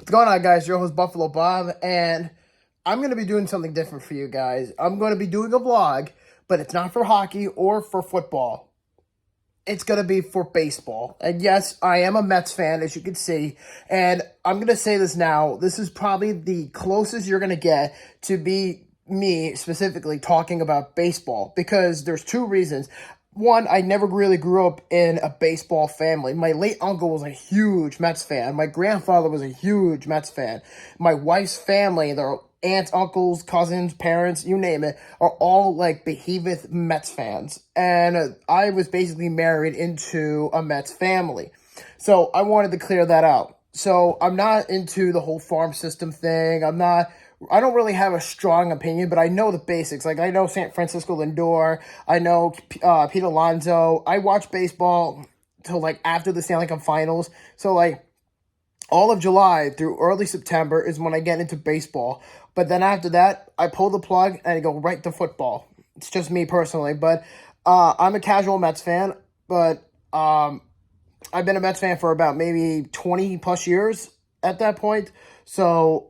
What's going on, guys? Your host, Buffalo Bob, and I'm going to be doing something different for you guys. I'm going to be doing a vlog, but it's not for hockey or for football. It's going to be for baseball. And yes, I am a Mets fan, as you can see, and I'm going to say this now. This is probably the closest you're going to get to be me specifically talking about baseball, because there's two reasons. One, I never really grew up in a baseball family. My late uncle was a huge Mets fan. My grandfather was a huge Mets fan. My wife's family, their aunts, uncles, cousins, parents, you name it, are all like behemoth Mets fans. And I was basically married into a Mets family. So I wanted to clear that out. So I'm not into the whole farm system thing. I don't really have a strong opinion, but I know the basics. Like, I know San Francisco Lindor. I know Pete Alonso. I watch baseball till, like, after the Stanley Cup Finals. So, like, all of July through early September is when I get into baseball. But then after that, I pull the plug and I go right to football. It's just me personally. But I'm a casual Mets fan. But I've been a Mets fan for about maybe 20-plus years at that point. So,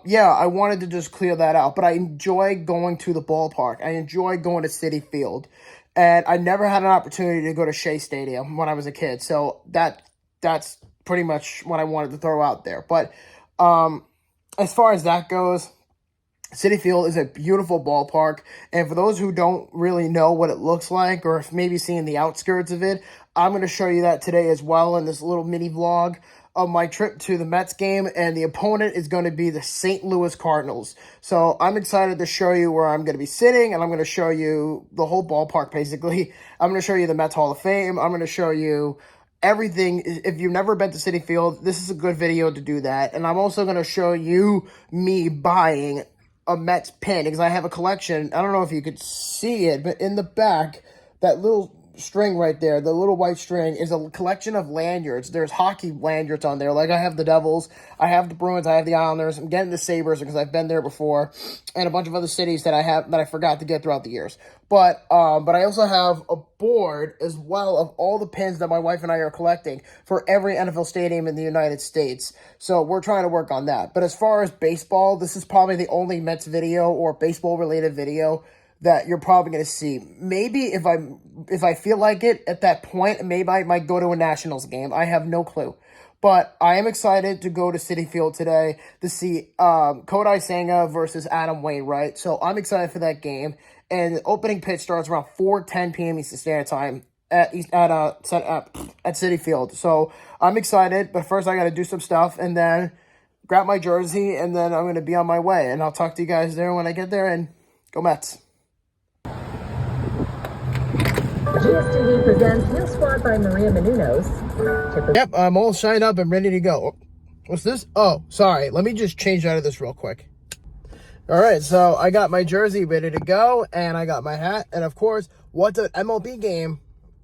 yeah, I wanted to just clear that out. But I enjoy going to the ballpark. I enjoy going to Citi Field. And I never had an opportunity to go to Shea Stadium when I was a kid. So that's pretty much what I wanted to throw out there. But as far as that goes, Citi Field is a beautiful ballpark, and for those who don't really know what it looks like, or if maybe seeing the outskirts of it, I'm going to show you that today as well in this little mini vlog of my trip to the Mets game, and the opponent is going to be the St. Louis Cardinals. So I'm excited to show you where I'm going to be sitting, and I'm going to show you the whole ballpark, basically. I'm going to show you the Mets Hall of Fame. I'm going to show you everything. If you've never been to Citi Field, this is a good video to do that. And I'm also going to show you me buying a Mets pin, because I have a collection. I don't know if you could see it, but in the back, that little string right there, the little white string, is a collection of lanyards. There's hockey lanyards on there. Like, I have the Devils, I have the Bruins, I have the Islanders. I'm getting the Sabres because I've been there before, and a bunch of other cities that I forgot to get throughout the years. But I also have a board as well of all the pins that my wife and I are collecting for every NFL stadium in the United States. So we're trying to work on that. But as far as baseball, this is probably the only Mets video or baseball related video that you're probably going to see. Maybe if I feel like it at that point, maybe I might go to a Nationals game. I have no clue. But I am excited to go to Citi Field today to see Kodai Senga versus Adam Wainwright. So I'm excited for that game. And the opening pitch starts around 4:10 p.m. Eastern Standard Time at Citi Field. So I'm excited, but first I got to do some stuff and then grab my jersey, and then I'm going to be on my way. And I'll talk to you guys there when I get there, and go Mets. GSTV presents New Squad by Maria Menounos. Yep, I'm all signed up and ready to go. What's this? Oh, sorry. Let me just change out of this real quick. All right, so I got my jersey ready to go, and I got my hat. And, of course, what's an MLB game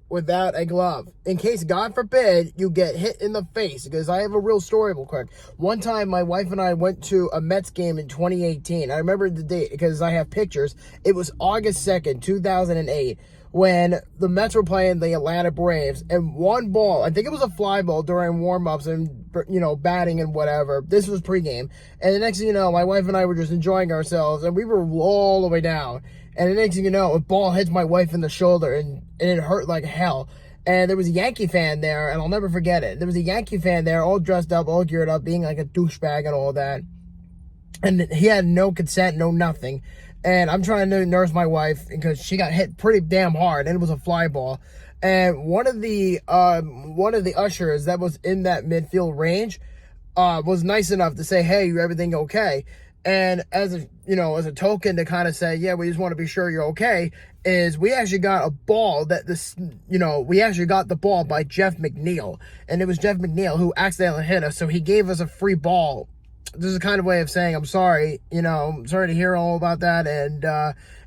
without a glove? In case, God forbid, you get hit in the face, because I have a real story real quick. One time, my wife and I went to a Mets game in 2018. I remember the date because I have pictures. It was August 2nd, 2008. When the Mets were playing the Atlanta Braves, and one ball, I think it was a fly ball during warm-ups and, batting and whatever. This was pregame. And the next thing you know, my wife and I were just enjoying ourselves, and we were all the way down. And the next thing you know, a ball hits my wife in the shoulder, and it hurt like hell. And there was a Yankee fan there, and I'll never forget it. There was a Yankee fan there, all dressed up, all geared up, being like a douchebag and all that. And he had no consent, no nothing. And I'm trying to nurse my wife because she got hit pretty damn hard, and it was a fly ball. And one of the ushers that was in that midfield range was nice enough to say, "Hey, everything okay?" And as a token to kind of say, "Yeah, we just want to be sure you're okay," is we actually got a ball we actually got the ball by Jeff McNeil, and it was Jeff McNeil who accidentally hit us, so he gave us a free ball. This is a kind of way of saying, I'm sorry, I'm sorry to hear all about that, and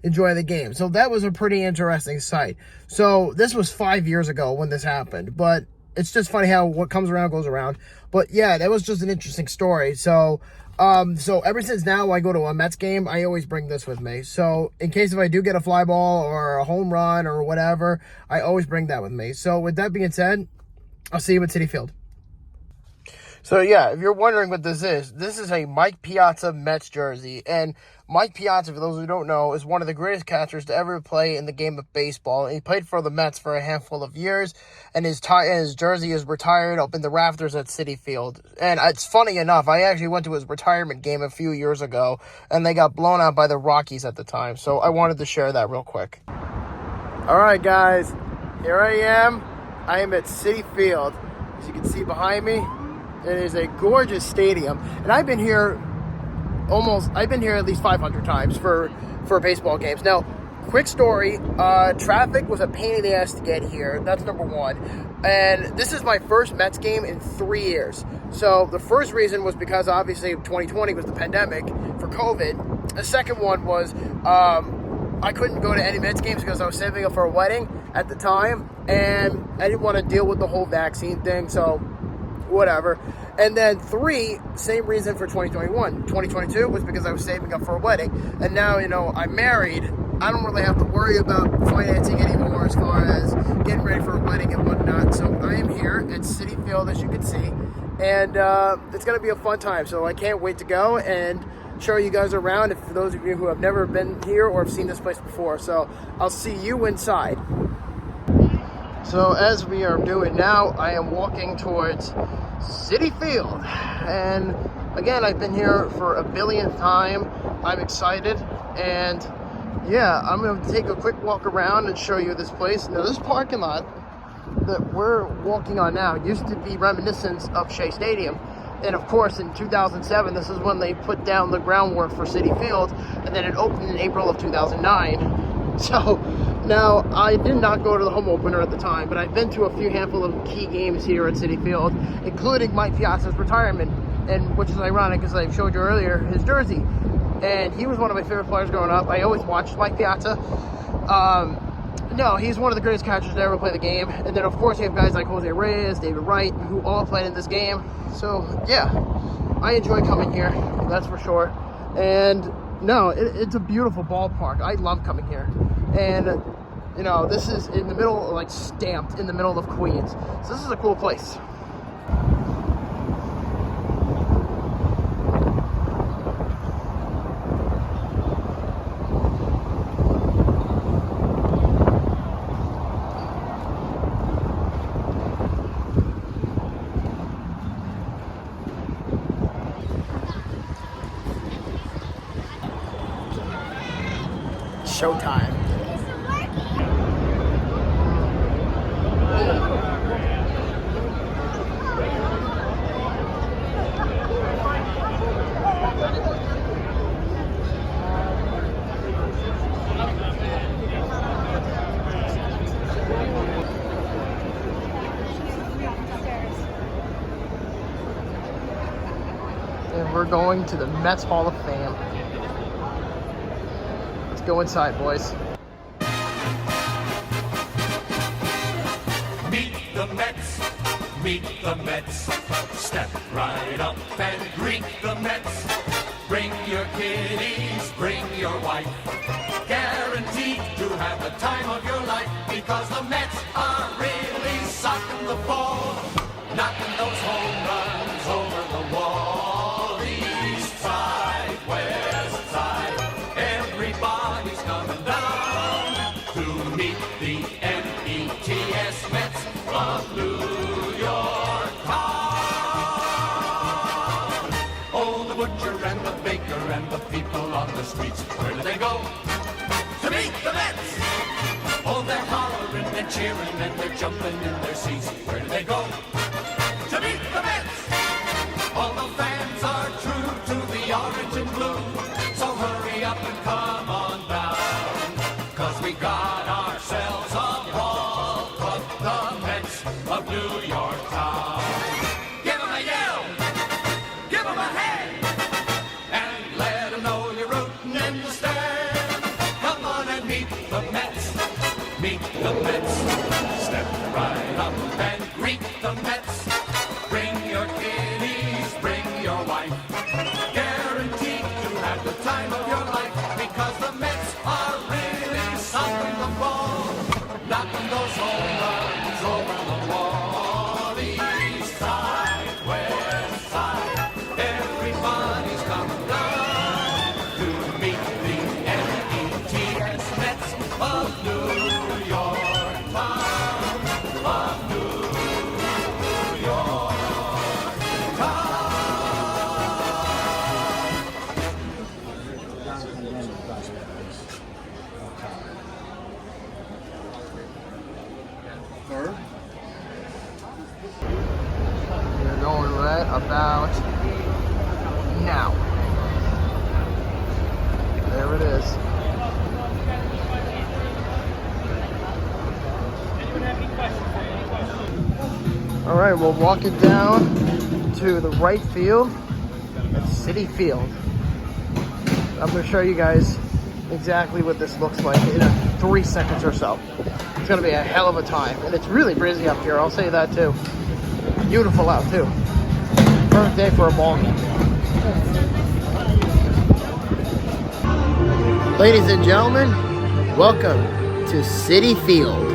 enjoy the game. So that was a pretty interesting sight. So this was 5 years ago when this happened, but it's just funny how what comes around goes around. But yeah, that was just an interesting story. So ever since now, I go to a Mets game, I always bring this with me. So in case if I do get a fly ball or a home run or whatever, I always bring that with me. So with that being said, I'll see you at Citi Field. So yeah, if you're wondering what this is a Mike Piazza Mets jersey. And Mike Piazza, for those who don't know, is one of the greatest catchers to ever play in the game of baseball. And he played for the Mets for a handful of years, and his jersey is retired up in the rafters at Citi Field. And it's funny enough, I actually went to his retirement game a few years ago, and they got blown out by the Rockies at the time. So I wanted to share that real quick. All right, guys, here I am. I am at Citi Field. As you can see behind me, it is a gorgeous stadium, and I've been here at least 500 times for baseball games. Now, quick story, traffic was a pain in the ass to get here. That's number one. And this is my first Mets game in 3 years. So the first reason was because obviously 2020 was the pandemic for COVID. The second one was I couldn't go to any Mets games because I was saving up for a wedding at the time, and I didn't want to deal with the whole vaccine thing, so whatever. And then 3, same reason for 2021. 2022 was because I was saving up for a wedding. And now, I'm married. I don't really have to worry about financing anymore as far as getting ready for a wedding and whatnot. So I am here at Citi Field, as you can see. And it's going to be a fun time. So I can't wait to go and show you guys around, for those of you who have never been here or have seen this place before. So I'll see you inside. So as we are doing now, I am walking towards Citi Field, and again, I've been here for a billionth time. I'm excited, and yeah, I'm going to take a quick walk around and show you this place. Now, this parking lot that we're walking on now used to be reminiscent of Shea Stadium, and of course, in 2007, this is when they put down the groundwork for Citi Field, and then it opened in April of 2009. So now, I did not go to the home opener at the time, but I've been to a few handful of key games here at Citi Field, including Mike Piazza's retirement, and which is ironic because I showed you earlier his jersey, and he was one of my favorite players growing up. I always watched Mike Piazza. No, he's one of the greatest catchers to ever play the game. And then, of course, you have guys like Jose Reyes, David Wright, who all played in this game. So, yeah, I enjoy coming here, that's for sure. And no, it's a beautiful ballpark. I love coming here. And, this is in the middle, like stamped in the middle of Queens. So this is a cool place. Showtime. And we're going to the Mets Hall of Fame. Let's go inside, boys. Meet the Mets, meet the Mets. Step right up and greet the Mets. Bring your kiddies, bring your wife. Guaranteed to have the time of your life, because the Mets are really socking the ball, knocking those home runs over the wall. East side, west side, everybody's coming down to meet the Mets of New York town. Oh, the butcher and the baker and the people on the streets, where do they go? To meet the Mets! Oh, they're hollering and cheering and they're jumping in their seats. Where do they go? To meet the Mets! All the fans are true to the orange and blue, so hurry up and come on down, 'cause we got ourselves a ball club, the Mets of New York town. Give 'em a yell, give 'em a hand, and let 'em know you're rooting in the stand. Come on and meet the Mets, meet the Mets. Step right up and greet the Mets. Bring your kiddies, bring your wife. Guaranteed to have the time of your life, because the Mets are really socking the ball, knocking those home runs over the wall. East side, west about now. There it is. All right, we're walking down to the right field at Citi Field. I'm going to show you guys exactly what this looks like in 3 seconds or so. It's going to be a hell of a time, and it's really breezy up here, I'll say that too. Beautiful out too. Perfect day for a ball game. Ladies and gentlemen, welcome to Citi Field.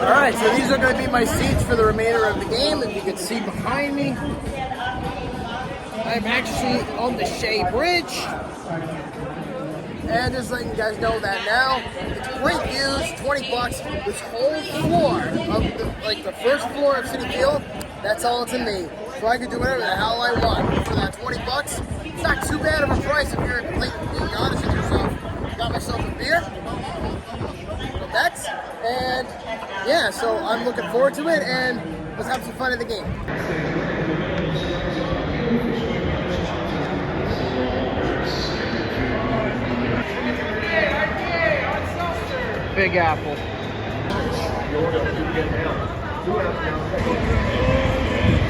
Alright, so these are going to be my seats for the remainder of the game. As you can see behind me, I'm actually on the Shea Bridge. And just letting you guys know that now, it's great views, 20 bucks. This whole floor, of the first floor of Citi Field, that's all to me. So I can do whatever the hell I want for that 20 bucks. It's not too bad of a price if you're being honest with yourself. Got myself a beer, bets, and yeah, so I'm looking forward to it, and let's have some fun in the game. Big Apple.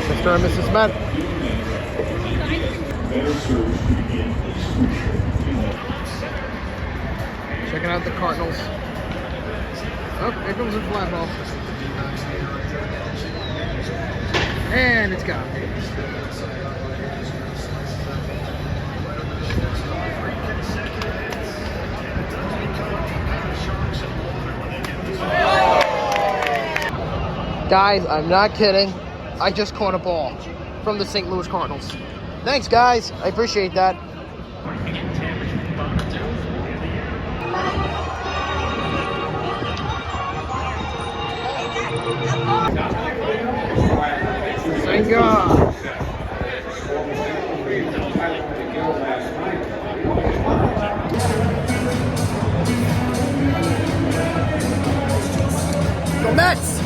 Mr. and Mrs. Smith. Checking out the Cardinals. Oh, here comes the fly ball. And it's gone. Guys, I'm not kidding. I just caught a ball from the St. Louis Cardinals. Thanks, guys. I appreciate that. Thank God. Go Mets!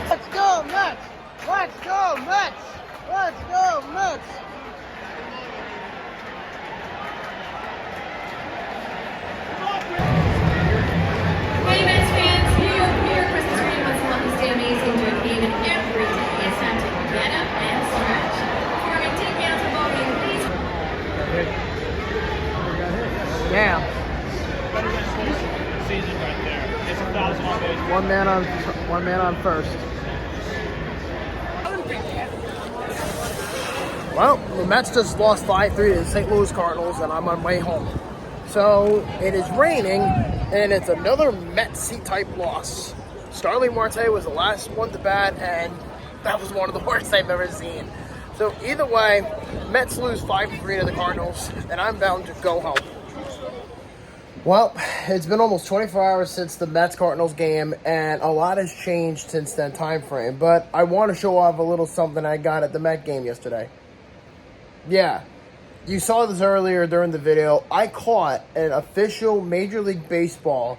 Let's go Mets! Let's go Mets! Let's go Mets! Hey Mets fans, here Christmas reading wants to help you stay amazing during the game and every day. It's time to get up and stretch. If you're going to take down the ball game, please. Yeah. Season right there. It's 1,000 on base. One man on first. Well, the Mets just lost 5-3 to the St. Louis Cardinals, and I'm on my way home. So it is raining, and it's another Metsy type loss. Starling Marte was the last one to bat, and that was one of the worst I've ever seen. So either way, Mets lose 5-3 to the Cardinals, and I'm bound to go home. Well, it's been almost 24 hours since the Mets-Cardinals game, and a lot has changed since that time frame. But I want to show off a little something I got at the Met game yesterday. Yeah, you saw this earlier during the video. I caught an official Major League Baseball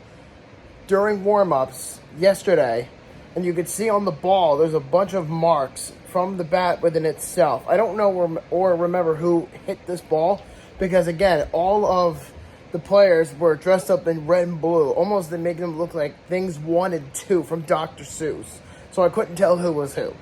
during warm-ups yesterday, and you could see on the ball there's a bunch of marks from the bat within itself. I don't know or remember who hit this ball, because again, all of the players were dressed up in red and blue, almost to make them look like Things 1 and 2 from Dr. Seuss. So I couldn't tell who was who.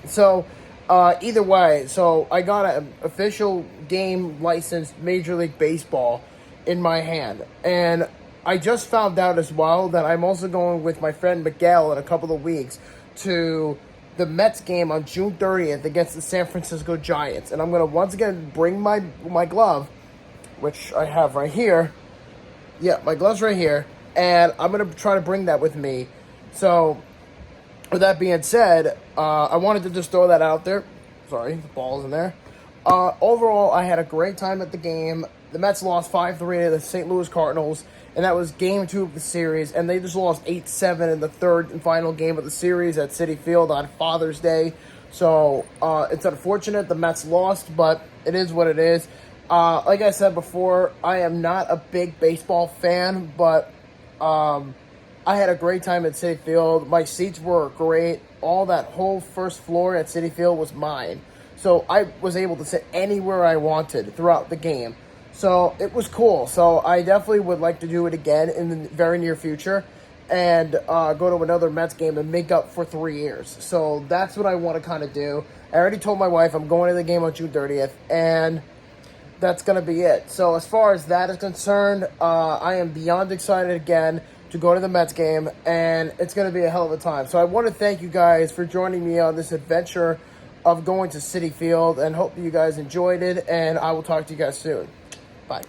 So either way, so I got an official game licensed Major League Baseball in my hand. And I just found out as well that I'm also going with my friend Miguel in a couple of weeks to the Mets game on June 30th against the San Francisco Giants. And I'm going to once again bring my glove, which I have right here. Yeah, my glove's right here. And I'm going to try to bring that with me. So, with that being said, I wanted to just throw that out there. Sorry, the ball's in there. Overall, I had a great time at the game. The Mets lost 5-3 to the St. Louis Cardinals, and that was game 2 of the series. And they just lost 8-7 in the third and final game of the series at Citi Field on Father's Day. So it's unfortunate the Mets lost, but it is what it is. Like I said before, I am not a big baseball fan, but I had a great time at Citi Field. My seats were great. All that whole first floor at Citi Field was mine. So I was able to sit anywhere I wanted throughout the game. So it was cool. So I definitely would like to do it again in the very near future and go to another Mets game and make up for 3 years. So that's what I want to kind of do. I already told my wife I'm going to the game on June 30th, and that's going to be it. So as far as that is concerned, I am beyond excited again to go to the Mets game, and it's going to be a hell of a time. So I want to thank you guys for joining me on this adventure of going to Citi Field, and hope you guys enjoyed it, and I will talk to you guys soon. Bye.